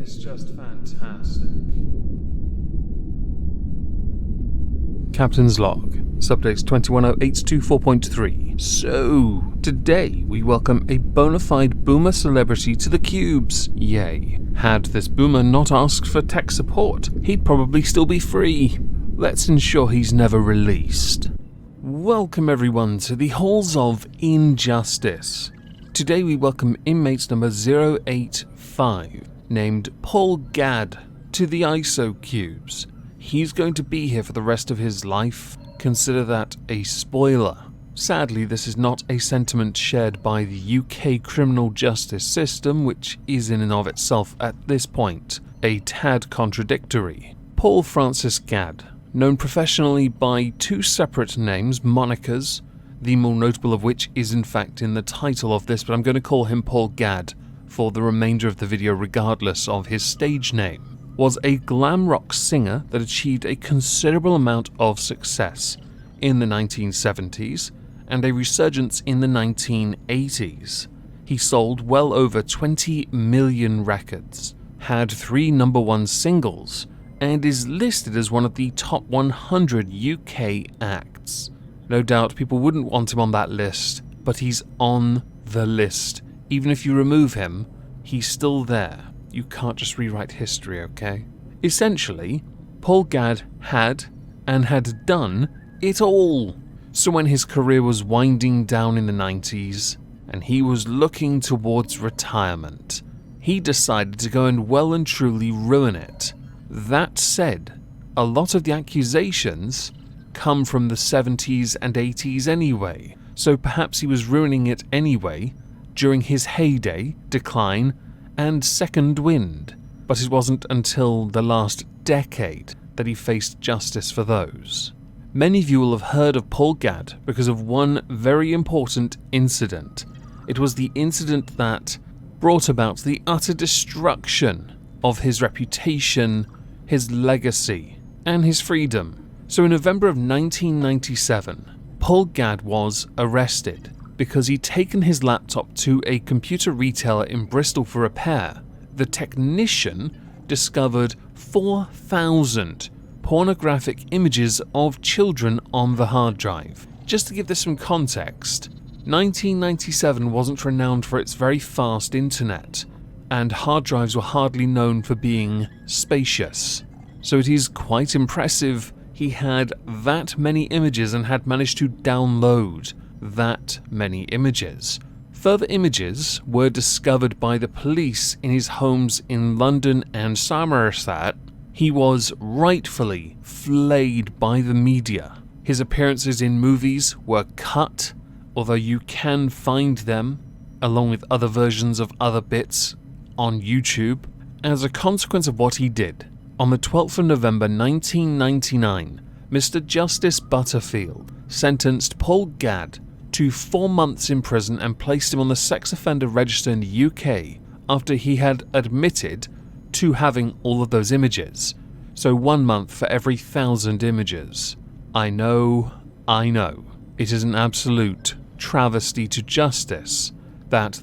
It's just fantastic. Captain's Log, Subtext 210824.3. So, today we welcome a bona fide boomer celebrity to the cubes. Yay. Had this boomer not asked for tech support, he'd probably still be free. Let's ensure he's never released. Welcome everyone to the Halls of Injustice. Today we welcome inmates number 085, named Paul Gadd, to the ISO cubes. He's going to be here for the rest of his life. Consider that a spoiler. Sadly, this is not a sentiment shared by the UK criminal justice system, which is in and of itself at this point a tad contradictory. Paul Francis Gadd, known professionally by two separate names, monikers, the more notable of which is in fact in the title of this, but I'm going to call him Paul Gadd for the remainder of the video regardless of his stage name, was a glam rock singer that achieved a considerable amount of success in the 1970s and a resurgence in the 1980s. He sold well over 20 million records, had 3 number 1 singles, and is listed as one of the top 100 UK acts. No doubt people wouldn't want him on that list, but he's on the list. Even if you remove him, he's still there. You can't just rewrite history, okay? Essentially, Paul Gadd had done it all. So when his career was winding down in the 90s, and he was looking towards retirement, he decided to go and well and truly ruin it. That said, a lot of the accusations come from the 70s and 80s anyway, so perhaps he was ruining it anyway during his heyday, decline, and second wind, but it wasn't until the last decade that he faced justice for those. Many of you will have heard of Paul Gadd because of one very important incident. It was the incident that brought about the utter destruction of his reputation, his legacy, and his freedom. So in November of 1997, Paul Gadd was arrested because he'd taken his laptop to a computer retailer in Bristol for repair. The technician discovered 4,000 pornographic images of children on the hard drive. Just to give this some context, 1997 wasn't renowned for its very fast internet, and hard drives were hardly known for being spacious. So it is quite impressive he had that many images and had managed to download that many images. Further images were discovered by the police in his homes in London and Somerset. He was rightfully flayed by the media. His appearances in movies were cut, although you can find them, along with other versions of other bits, on YouTube. As a consequence of what he did, on the 12th of November 1999, Mr. Justice Butterfield sentenced Paul Gadd to 4 months in prison and placed him on the sex offender register in the UK after he had admitted to having all of those images. So 1 month for every 1,000 images. I know. It is an absolute travesty to justice that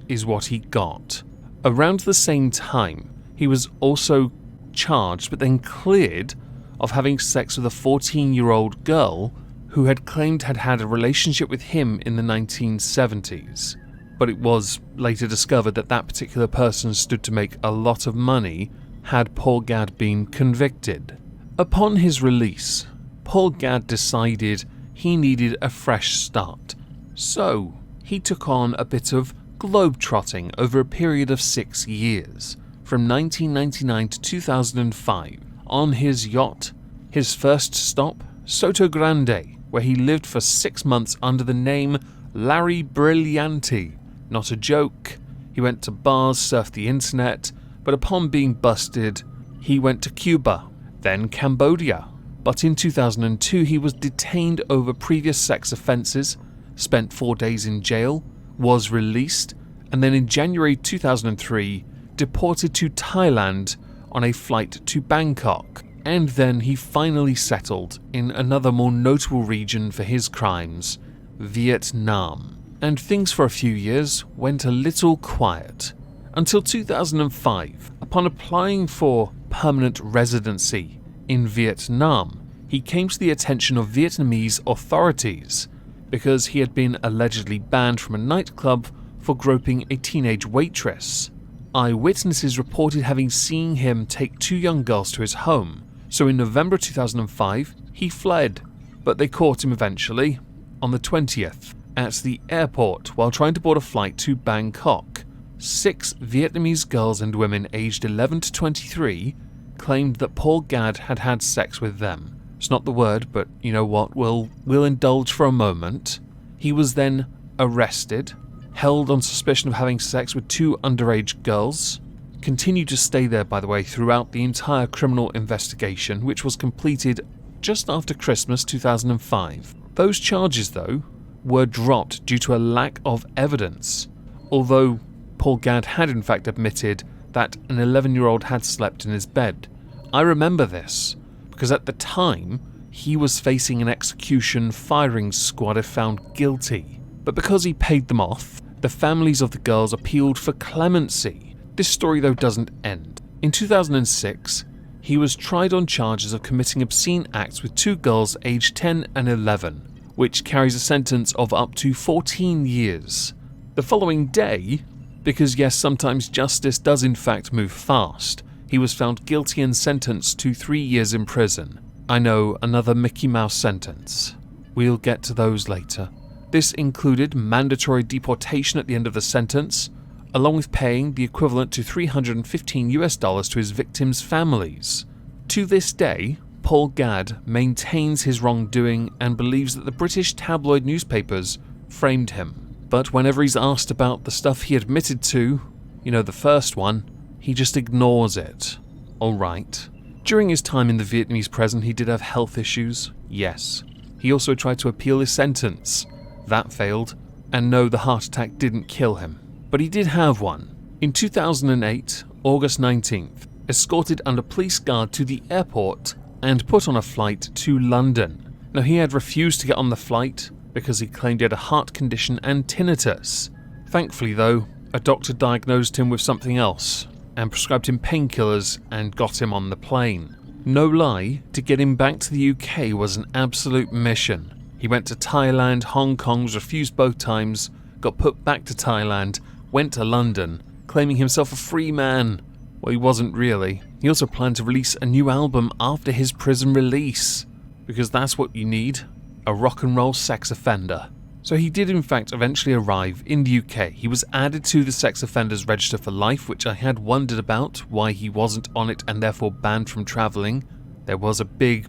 is what he got. Around the same time, he was also charged but then cleared of having sex with a 14-year-old girl who had claimed had a relationship with him in the 1970s. But it was later discovered that that particular person stood to make a lot of money had Paul Gadd been convicted. Upon his release, Paul Gadd decided he needed a fresh start. So he took on a bit of globetrotting over a period of 6 years, from 1999 to 2005, on his yacht. His first stop, Soto Grande, where he lived for 6 months under the name Larry Brillianti. Not a joke. He went to bars, surfed the internet, but upon being busted, he went to Cuba, then Cambodia. But in 2002, he was detained over previous sex offences, spent 4 days in jail, was released, and then in January 2003, deported to Thailand on a flight to Bangkok. And then he finally settled in another more notable region for his crimes, Vietnam. And things for a few years went a little quiet, until 2005. Upon applying for permanent residency in Vietnam, he came to the attention of Vietnamese authorities because he had been allegedly banned from a nightclub for groping a teenage waitress. Eyewitnesses reported having seen him take 2 young girls to his home, so in November 2005, he fled, but they caught him eventually, on the 20th, at the airport while trying to board a flight to Bangkok. 6 Vietnamese girls and women aged 11 to 23 claimed that Paul Gadd had had sex with them. It's not the word, but you know what, we'll indulge for a moment. He was then arrested, held on suspicion of having sex with 2 underage girls, continued to stay there, by the way, throughout the entire criminal investigation, which was completed just after Christmas 2005. Those charges, though, were dropped due to a lack of evidence, although Paul Gadd had in fact admitted that an 11-year-old had slept in his bed. I remember this, because at the time, he was facing an execution firing squad if found guilty. But because he paid them off, the families of the girls appealed for clemency. This story, though, doesn't end. In 2006, he was tried on charges of committing obscene acts with 2 girls aged 10 and 11, which carries a sentence of up to 14 years. The following day, because yes, sometimes justice does in fact move fast, he was found guilty and sentenced to 3 years in prison. I know, another Mickey Mouse sentence. We'll get to those later. This included mandatory deportation at the end of the sentence, along with paying the equivalent to $315 to his victims' families. To this day, Paul Gadd maintains his wrongdoing and believes that the British tabloid newspapers framed him. But whenever he's asked about the stuff he admitted to, you know, the first one, he just ignores it. Alright. During his time in the Vietnamese prison, he did have health issues, yes. He also tried to appeal his sentence. That failed, and no, the heart attack didn't kill him. But he did have one. In 2008, August 19th, escorted under police guard to the airport and put on a flight to London. Now, he had refused to get on the flight because he claimed he had a heart condition and tinnitus. Thankfully, though, a doctor diagnosed him with something else and prescribed him painkillers and got him on the plane. No lie, to get him back to the UK was an absolute mission. He went to Thailand, Hong Kong, was refused both times, got put back to Thailand, went to London, claiming himself a free man. Well, he wasn't really. He also planned to release a new album after his prison release, because that's what you need, a rock and roll sex offender. So he did in fact eventually arrive in the UK. He was added to the sex offenders register for life, which I had wondered about why he wasn't on it and therefore banned from travelling. There was a big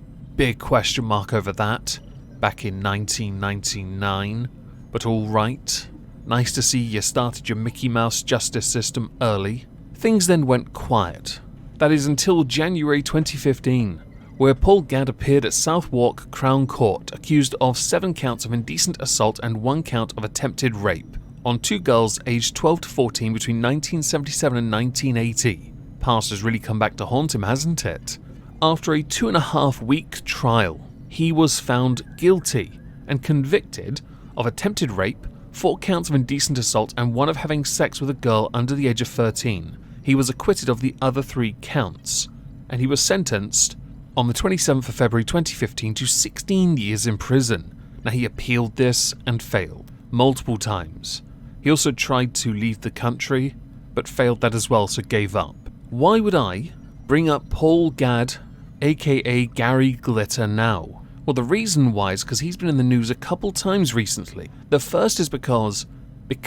question mark over that back in 1999. But alright, nice to see you started your Mickey Mouse justice system early. Things then went quiet. That is until January 2015, where Paul Gadd appeared at Southwark Crown Court accused of 7 counts of indecent assault and 1 count of attempted rape on 2 girls aged 12 to 14 between 1977 and 1980. Past has really come back to haunt him, hasn't it? After a 2.5-week trial, he was found guilty and convicted of attempted rape, 4 counts of indecent assault and 1 of having sex with a girl under the age of 13. He was acquitted of the other 3 counts, and he was sentenced on the 27th of February 2015 to 16 years in prison. Now, he appealed this and failed multiple times. He also tried to leave the country, but failed that as well, so gave up. Why would I bring up Paul Gadd, aka Gary Glitter, now? Well, the reason why is because he's been in the news a couple times recently. The first is because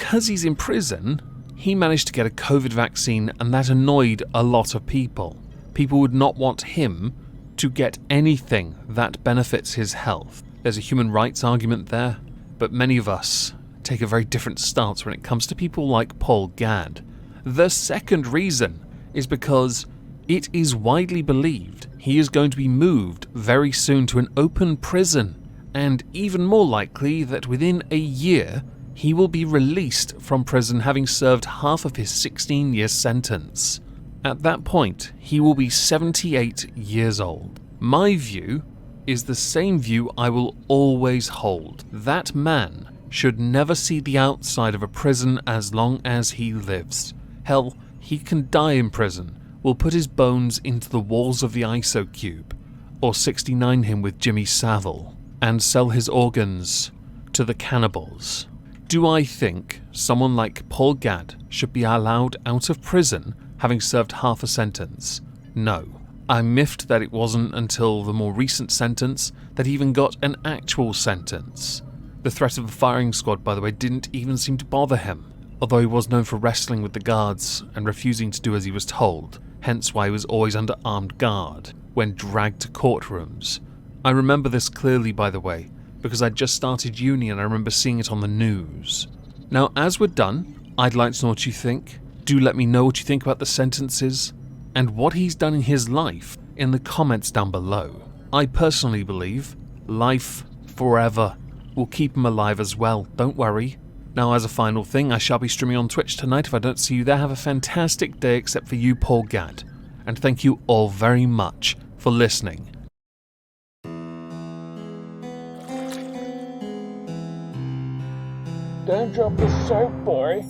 he's in prison, he managed to get a COVID vaccine, and that annoyed a lot of people. People would not want him to get anything that benefits his health. There's a human rights argument there, but many of us take a very different stance when it comes to people like Paul Gadd. The second reason is because it is widely believed he is going to be moved very soon to an open prison, and even more likely that within a year he will be released from prison having served half of his 16-year sentence. At that point, he will be 78 years old. My view is the same view I will always hold. That man should never see the outside of a prison as long as he lives. Hell, he can die in prison, we'll put his bones into the walls of the ISO cube, or 69 him with Jimmy Savile, and sell his organs to the cannibals. Do I think someone like Paul Gadd should be allowed out of prison having served half a sentence? No. I'm miffed that it wasn't until the more recent sentence that he even got an actual sentence. The threat of a firing squad, by the way, didn't even seem to bother him, although he was known for wrestling with the guards and refusing to do as he was told, hence why he was always under armed guard when dragged to courtrooms. I remember this clearly, by the way, because I'd just started uni and I remember seeing it on the news. Now, as we're done, I'd like to know what you think. Do let me know what you think about the sentences and what he's done in his life in the comments down below. I personally believe life forever will keep him alive as well, don't worry. Now, as a final thing, I shall be streaming on Twitch tonight. If I don't see you there, have a fantastic day, except for you, Paul Gadd. And thank you all very much for listening. Don't drop the soap, boy.